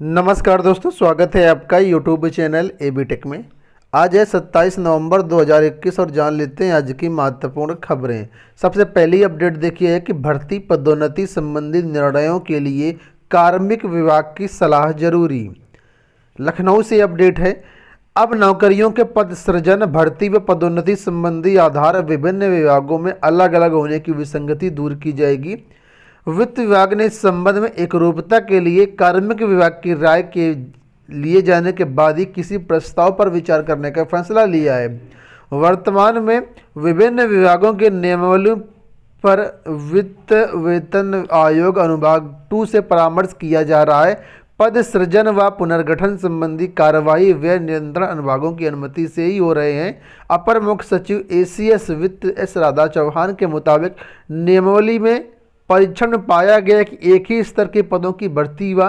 नमस्कार दोस्तों, स्वागत है आपका यूट्यूब चैनल एबी टेक में। आज है 27 नवंबर 2021 और जान लेते हैं आज की महत्वपूर्ण खबरें। सबसे पहली अपडेट देखिए है कि भर्ती पदोन्नति संबंधी निर्णयों के लिए कार्मिक विभाग की सलाह जरूरी। लखनऊ से अपडेट है, अब नौकरियों के पद सृजन, भर्ती व पदोन्नति संबंधी आधार विभिन्न विभागों में अलग अलग होने की विसंगति दूर की जाएगी। वित्त विभाग ने इस संबंध में एकरूपता के लिए कार्मिक विभाग की राय के लिए जाने के बाद ही किसी प्रस्ताव पर विचार करने का फैसला लिया है। वर्तमान में विभिन्न विभागों के नियमावली पर वित्त वेतन आयोग अनुभाग 2 से परामर्श किया जा रहा है। पद सृजन व पुनर्गठन संबंधी कार्यवाही व्यय नियंत्रण अनुभागों की अनुमति से ही हो रहे हैं। अपर मुख्य सचिव एसीएस वित्त एस राधा चौहान के मुताबिक नियमावली में परीक्षण में पाया गया कि एक ही स्तर के पदों की भर्ती व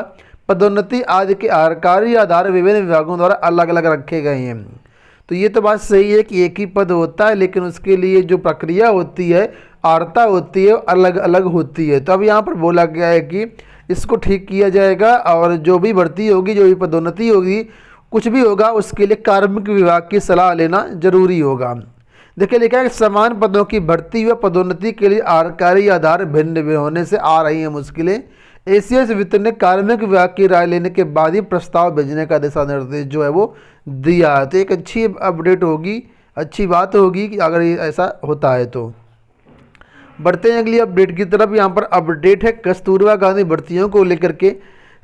पदोन्नति आदि के आरकारी आधार विभिन्न विभागों द्वारा अलग अलग रखे गए हैं। तो ये तो बात सही है कि एक ही पद होता है, लेकिन उसके लिए जो प्रक्रिया होती है, आर्ता होती है, अलग अलग होती है। तो अब यहाँ पर बोला गया है कि इसको ठीक किया जाएगा और जो भी भर्ती होगी, जो भी पदोन्नति होगी, कुछ भी होगा, उसके लिए कार्मिक विभाग की सलाह लेना जरूरी होगा। देखिए लिखा है कि समान पदों की भर्ती व पदोन्नति के लिए आरकारी आधार भिन्न भिन्न होने से आ रही हैं मुश्किलें। एसीएस वित्त ने कार्मिक विभाग की राय लेने के बाद ही प्रस्ताव भेजने का दिशा निर्देश जो है वो दिया है। तो एक अच्छी अपडेट होगी, अच्छी बात होगी कि अगर ये ऐसा होता है तो। बढ़ते हैं अगली अपडेट की तरफ। यहाँ पर अपडेट है कस्तूरबा गांधी भर्तियों को लेकर के।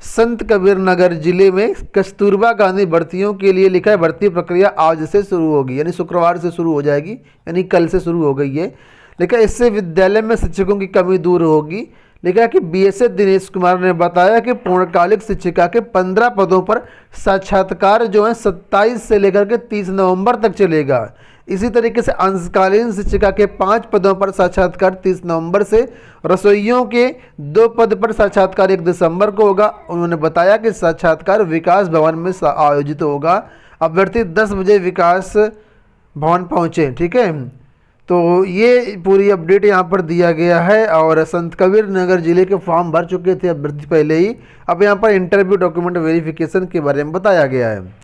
संत कबीर नगर जिले में कस्तूरबा गांधी भर्तियों के लिए लिखा है भर्ती प्रक्रिया आज से शुरू होगी, यानी शुक्रवार से शुरू हो जाएगी, यानी कल से शुरू हो गई है। लिखा है इससे विद्यालय में शिक्षकों की कमी दूर होगी। लिखा है कि बीएसए दिनेश कुमार ने बताया कि पूर्णकालिक शिक्षिका के 15 पदों पर साक्षात्कार जो है 27 से लेकर के 30 नवंबर तक चलेगा। इसी तरीके से अंशकालीन शिक्षिका के 5 पदों पर साक्षात्कार 30 नवंबर से, रसोइयों के 2 पद पर साक्षात्कार 1 दिसंबर को होगा। उन्होंने बताया कि साक्षात्कार विकास भवन में आयोजित होगा। अभ्यर्थी 10 बजे विकास भवन पहुँचे। ठीक है, तो ये पूरी अपडेट यहाँ पर दिया गया है। और संत कबीर नगर जिले के फॉर्म भर चुके थे अभ्यर्थी पहले ही। अब यहाँ पर इंटरव्यू डॉक्यूमेंट वेरिफिकेशन के बारे में बताया गया है।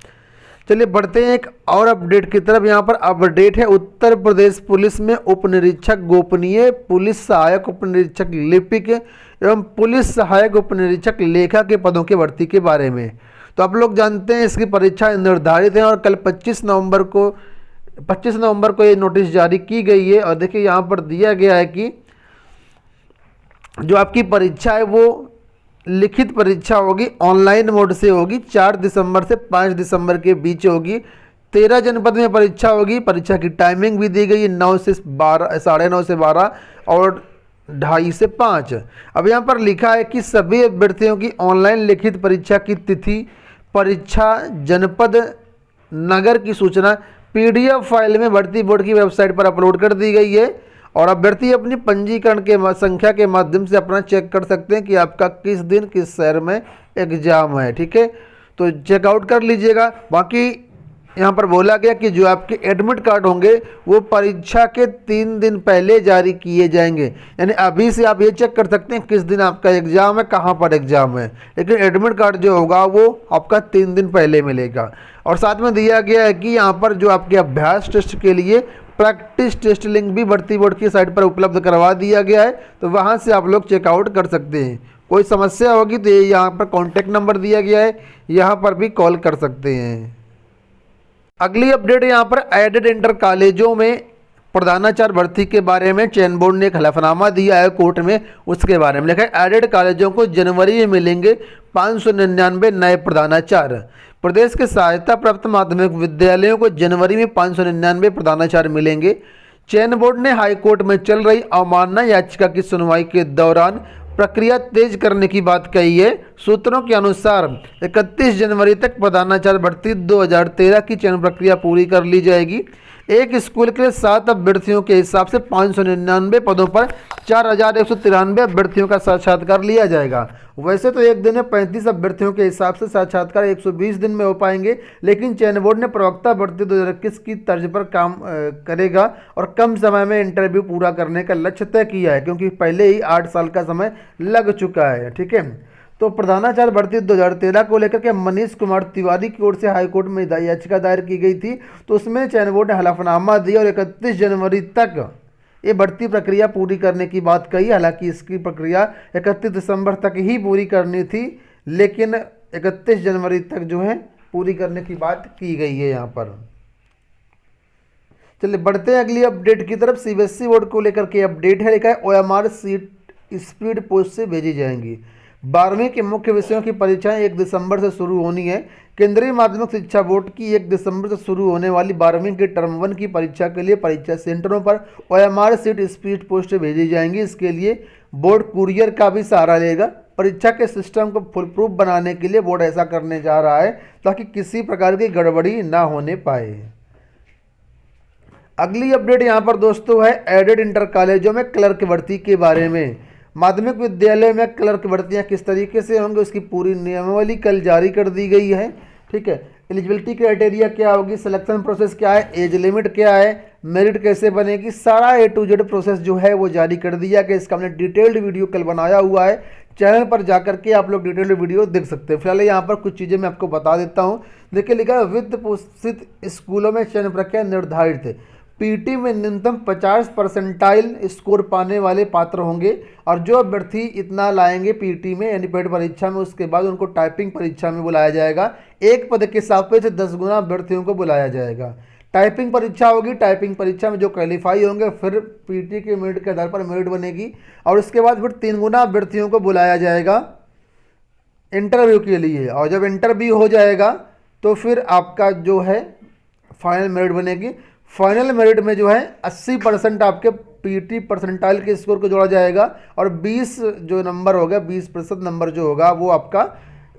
चलिए बढ़ते हैं एक और अपडेट की तरफ। यहाँ पर अपडेट है उत्तर प्रदेश पुलिस में उप निरीक्षक गोपनीय, पुलिस सहायक उप निरीक्षक लिपिक एवं पुलिस सहायक उप निरीक्षक लेखा के पदों की भर्ती के बारे में। तो आप लोग जानते हैं इसकी परीक्षा निर्धारित है और कल 25 नवंबर को ये नोटिस जारी की गई है। और देखिए यहाँ पर दिया गया है कि जो आपकी परीक्षा है वो लिखित परीक्षा होगी, ऑनलाइन मोड से होगी, 4 दिसंबर से 5 दिसंबर के बीच होगी। 13 जनपद में परीक्षा होगी। परीक्षा की टाइमिंग भी दी गई है 9 से 12, 9:30 से 12 और 2:30 से 5। अब यहाँ पर लिखा है कि सभी अभ्यर्थियों की ऑनलाइन लिखित परीक्षा की तिथि, परीक्षा जनपद, नगर की सूचना पीडीएफ फाइल में भर्ती बोर्ड की वेबसाइट पर अपलोड कर दी गई है। और अभ्यर्थी अपनी पंजीकरण के संख्या के माध्यम से अपना चेक कर सकते हैं कि आपका किस दिन किस शहर में एग्जाम है। ठीक है, तो चेकआउट कर लीजिएगा। बाकी यहाँ पर बोला गया कि जो आपके एडमिट कार्ड होंगे वो परीक्षा के 3 दिन पहले जारी किए जाएंगे। यानी अभी से आप ये चेक कर सकते हैं किस दिन आपका एग्जाम है, कहाँ पर एग्जाम है, लेकिन एडमिट कार्ड जो होगा वो आपका 3 दिन पहले मिलेगा। और साथ में दिया गया है कि यहाँ पर जो आपके अभ्यास टेस्ट के लिए प्रैक्टिस टेस्ट लिंक भी भर्ती बोर्ड की साइट पर उपलब्ध करवा दिया गया है, तो वहाँ से आप लोग चेकआउट कर सकते हैं। कोई समस्या होगी तो ये यहाँ पर कॉन्टैक्ट नंबर दिया गया है, यहाँ पर भी कॉल कर सकते हैं। अगली अपडेट यहाँ पर एडेड इंटर कॉलेजों में प्रधानाचार्य भर्ती के बारे में चयन बोर्ड ने एक हलफनामा दिया है कोर्ट में। उसके बारे में लिखा है एडेड कॉलेजों को जनवरी में मिलेंगे 599 नए प्रधानाचार्य। प्रदेश के सहायता प्राप्त माध्यमिक विद्यालयों को जनवरी में 599 प्रधानाचार्य मिलेंगे। चयन बोर्ड ने हाईकोर्ट में चल रही अवमानना याचिका की सुनवाई के दौरान प्रक्रिया तेज करने की बात कही है। सूत्रों के अनुसार 31 जनवरी तक प्रधानाचार्य भर्ती 2013 की चयन प्रक्रिया पूरी कर ली जाएगी। एक स्कूल के 7 अभ्यर्थियों के हिसाब से 599 पदों पर 4193 अभ्यर्थियों का साक्षात्कार लिया जाएगा। वैसे तो एक दिन में 35 अभ्यर्थियों के हिसाब से साक्षात्कार 120 दिन में हो पाएंगे, लेकिन चयन बोर्ड ने प्रवक्ता भर्ती 2021 की तर्ज पर काम करेगा और कम समय में इंटरव्यू पूरा करने का लक्ष्य तय किया है, क्योंकि पहले ही 8 साल का समय लग चुका है। ठीक है, तो प्रधानाचार्य भर्ती 2013 को लेकर के मनीष कुमार तिवारी की ओर से हाईकोर्ट में याचिका दायर की गई थी। तो उसमें चयन बोर्ड ने हलफनामा दिया और 31 जनवरी तक ये भर्ती प्रक्रिया पूरी करने की बात कही। हालांकि इसकी प्रक्रिया 31 दिसंबर तक ही पूरी करनी थी, लेकिन 31 जनवरी तक जो है पूरी करने की बात की गई है यहाँ पर। चलिए बढ़ते हैं अगली अपडेट की तरफ। सीबीएसई बोर्ड को लेकर के अपडेट है, लिखा है OMR सीट स्पीड पोस्ट से भेजी जाएंगी। 12वीं के मुख्य विषयों की परीक्षाएं 1 दिसंबर से शुरू होनी है। केंद्रीय माध्यमिक शिक्षा बोर्ड की 1 दिसंबर से शुरू होने वाली 12वीं के टर्म 1 की परीक्षा के लिए परीक्षा सेंटरों पर OMR सीट स्पीड पोस्ट भेजी जाएंगी। इसके लिए बोर्ड कुरियर का भी सहारा लेगा। परीक्षा के सिस्टम को फुल प्रूफ बनाने के लिए बोर्ड ऐसा करने जा रहा है ताकि किसी प्रकार की गड़बड़ी ना होने पाए। अगली अपडेट यहाँ पर दोस्तों है एडेड इंटर कॉलेजों में क्लर्क भर्ती के बारे में। माध्यमिक विद्यालय में क्लर्क भर्तियाँ किस तरीके से होंगी उसकी पूरी नियमावली कल जारी कर दी गई है। ठीक है, एलिजिबिलिटी क्राइटेरिया क्या होगी, सिलेक्शन प्रोसेस क्या है, एज लिमिट क्या है, मेरिट कैसे बनेगी, सारा A to Z प्रोसेस जो है वो जारी कर दिया गया। इसका हमने डिटेल्ड वीडियो कल बनाया हुआ है, चैनल पर जाकर के आप लोग डिटेल्ड वीडियो देख सकते हैं। फिलहाल यहाँ पर कुछ चीज़ें मैं आपको बता देता हूँ। देखिए लिखा है वित्त पोषित स्कूलों में चयन प्रक्रिया निर्धारित है। पीटी में न्यूनतम 50% स्कोर पाने वाले पात्र होंगे और जो अभ्यर्थी इतना लाएंगे पीटी में यानी पेड परीक्षा में, उसके बाद उनको टाइपिंग परीक्षा में बुलाया जाएगा। एक पद के सापेक्ष 10 गुना अभ्यर्थियों को बुलाया जाएगा। टाइपिंग परीक्षा होगी, टाइपिंग परीक्षा में जो क्वालिफाई होंगे फिर पीटी के मेरिट के आधार पर मेरिट बनेगी और उसके बाद फिर 3 गुना अभ्यर्थियों को बुलाया जाएगा इंटरव्यू के लिए। और जब इंटरव्यू हो जाएगा तो फिर आपका जो है फाइनल मेरिट बनेगी। फाइनल मेरिट में जो है 80% आपके पीटी परसेंटाइल के स्कोर को जोड़ा जाएगा और 20 जो नंबर होगा 20% नंबर जो होगा वो आपका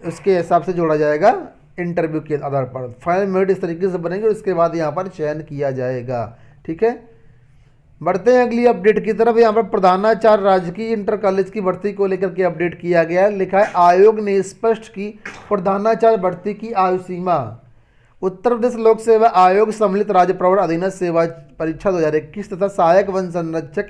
उसके हिसाब से जोड़ा जाएगा इंटरव्यू के आधार पर। फाइनल मेरिट इस तरीके से बनेंगे और इसके बाद यहाँ पर चयन किया जाएगा। ठीक है, बढ़ते हैं अगली अपडेट की तरफ। यहाँ पर प्रधानाचार्य राजकीय इंटर कॉलेज की भर्ती को लेकर के अपडेट किया गया है। लिखा है आयोग ने स्पष्ट की प्रधानाचार्य भर्ती की आयु सीमा। उत्तर प्रदेश लोक सेवा आयोग सम्मिलित राज्य प्रवर अधीनस्थ सेवा परीक्षा 2021 तथा सहायक वन संरक्षक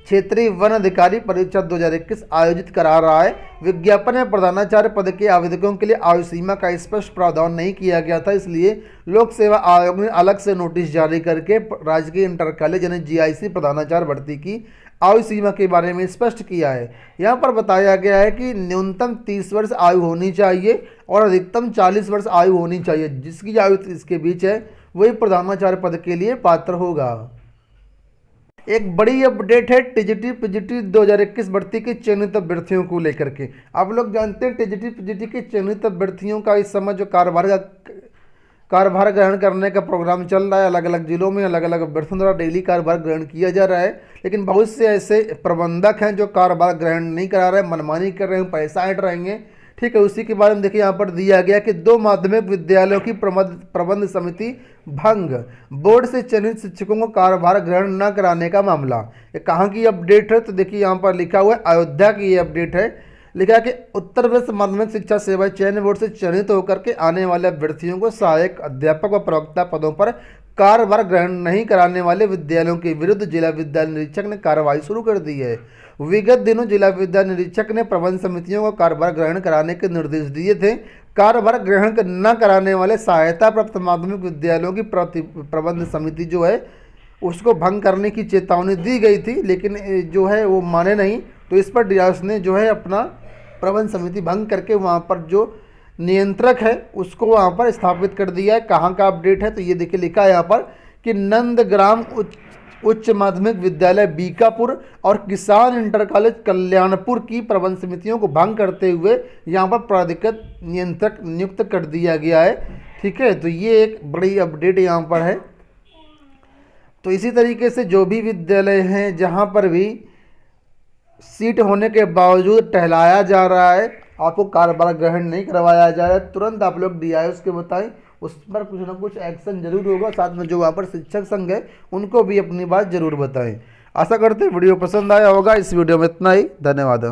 क्षेत्रीय वन अधिकारी परीक्षा 2021 आयोजित करा रहा है। विज्ञापन में प्रधानाचार्य पद के आवेदकों के लिए आयु सीमा का स्पष्ट प्रावधान नहीं किया गया था, इसलिए लोक सेवा आयोग ने अलग से नोटिस जारी करके राजकीय इंटर कॉलेज यानी GIC प्रधानाचार्य भर्ती की आयु सीमा के बारे में स्पष्ट किया है। यहाँ पर बताया गया है कि न्यूनतम 30 वर्ष आयु होनी चाहिए और अधिकतम 40 वर्ष आयु होनी चाहिए। जिसकी आयु इसके बीच है वही प्रधानाचार्य पद के लिए पात्र होगा। एक बड़ी अपडेट है टीजीटी पीजीटी 2021 भर्ती के चयनित अभ्यर्थियों को लेकर के। आप लोग जानते हैं टीजीटी पीजीटी के चयनित अभ्यर्थियों का इस समय जो कार्यभार ग्रहण करने का प्रोग्राम चल रहा है। अलग अलग जिलों में अलग अलग अभ्यर्थियों द्वारा डेली कार्यभार ग्रहण किया जा रहा है, लेकिन बहुत से ऐसे प्रबंधक हैं जो कार्यभार ग्रहण नहीं करा रहे, मनमानी कर रहे हैं, पैसा ऐंठ रहेंगे। ठीक है, उसी के बारे में देखिए यहाँ पर दिया गया कि 2 माध्यमिक विद्यालयों की प्रबंध समिति भंग, बोर्ड से चयनित शिक्षकों को कार्यभार ग्रहण न कराने का मामला। ये कहाँ की अपडेट है तो देखिए यहाँ पर लिखा हुआ है अयोध्या की ये अपडेट है। लिखा है कि उत्तर प्रदेश माध्यमिक शिक्षा सेवा चयन बोर्ड से चयनित होकर के आने वाले अभ्यर्थियों को सहायक अध्यापक व प्रवक्ता पदों पर कार्यभार ग्रहण नहीं कराने वाले विद्यालयों के विरुद्ध जिला विद्यालय निरीक्षक ने कार्रवाई शुरू कर दी है। विगत दिनों जिला विद्यालय निरीक्षक ने प्रबंध समितियों को कार्यभार ग्रहण कराने के निर्देश दिए थे। कार्यभार ग्रहण न कराने वाले सहायता प्राप्त माध्यमिक विद्यालयों की प्रबंध समिति जो है उसको भंग करने की चेतावनी दी गई थी, लेकिन जो है वो माने नहीं। तो इस पर डियास ने जो है अपना प्रबंध समिति भंग करके वहाँ पर जो नियंत्रक है उसको वहाँ पर स्थापित कर दिया है। कहाँ का अपडेट है तो ये देखिए लिखा है यहाँ पर कि नंदग्राम उच्च माध्यमिक विद्यालय बीकापुर और किसान इंटर कॉलेज कल्याणपुर की प्रबंध समितियों को भंग करते हुए यहाँ पर प्राधिकृत नियंत्रक नियुक्त कर दिया गया है। ठीक है, तो ये एक बड़ी अपडेट यहाँ पर है। तो इसी तरीके से जो भी विद्यालय हैं जहाँ पर भी सीट होने के बावजूद टहलाया जा रहा है, आपको कार्यभार ग्रहण नहीं करवाया जा रहा है, तुरंत आप लोग DIOs के बताएं, उस पर कुछ ना कुछ एक्शन जरूर होगा। साथ में जो वहाँ पर शिक्षक संघ है उनको भी अपनी बात जरूर बताएं। आशा करते हैं वीडियो पसंद आया होगा। इस वीडियो में इतना ही, धन्यवाद।